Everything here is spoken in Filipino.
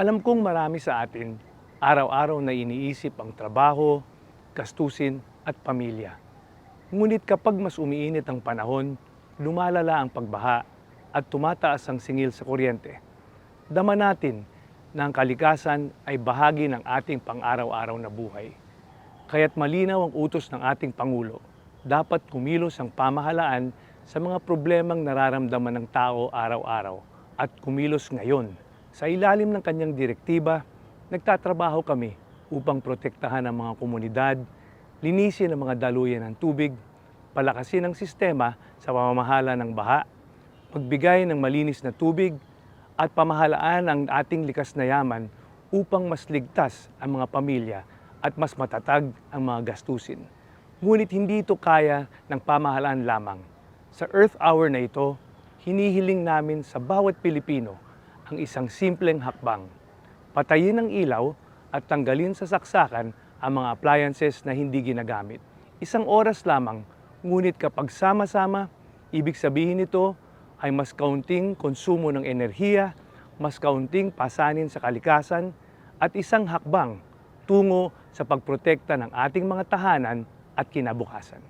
Alam kong marami sa atin, araw-araw na iniisip ang trabaho, gastusin at pamilya. Ngunit kapag mas umiinit ang panahon, lumalala ang pagbaha at tumataas ang singil sa kuryente, dama natin na ang kalikasan ay bahagi ng ating pang-araw-araw na buhay. Kaya't malinaw ang utos ng ating Pangulo, dapat kumilos ang pamahalaan sa mga problemang nararamdaman ng tao araw-araw at kumilos ngayon. Sa ilalim ng kanyang direktiba, nagtatrabaho kami upang protektahan ang mga komunidad, linisin ang mga daluyan ng tubig, palakasin ang sistema sa pamamahala ng baha, magbigay ng malinis na tubig, at pamahalaan ang ating likas na yaman upang mas ligtas ang mga pamilya at mas matatag ang mga gastusin. Ngunit hindi ito kaya ng pamahalaan lamang. Sa Earth Hour na ito, hinihiling namin sa bawat Pilipino ang isang simpleng hakbang. Patayin ang ilaw at tanggalin sa saksakan ang mga appliances na hindi ginagamit. Isang oras lamang, ngunit kapag sama-sama, ibig sabihin nito ay mas kaunting konsumo ng enerhiya, mas kaunting pasanin sa kalikasan, at isang hakbang tungo sa pagprotekta ng ating mga tahanan at kinabukasan.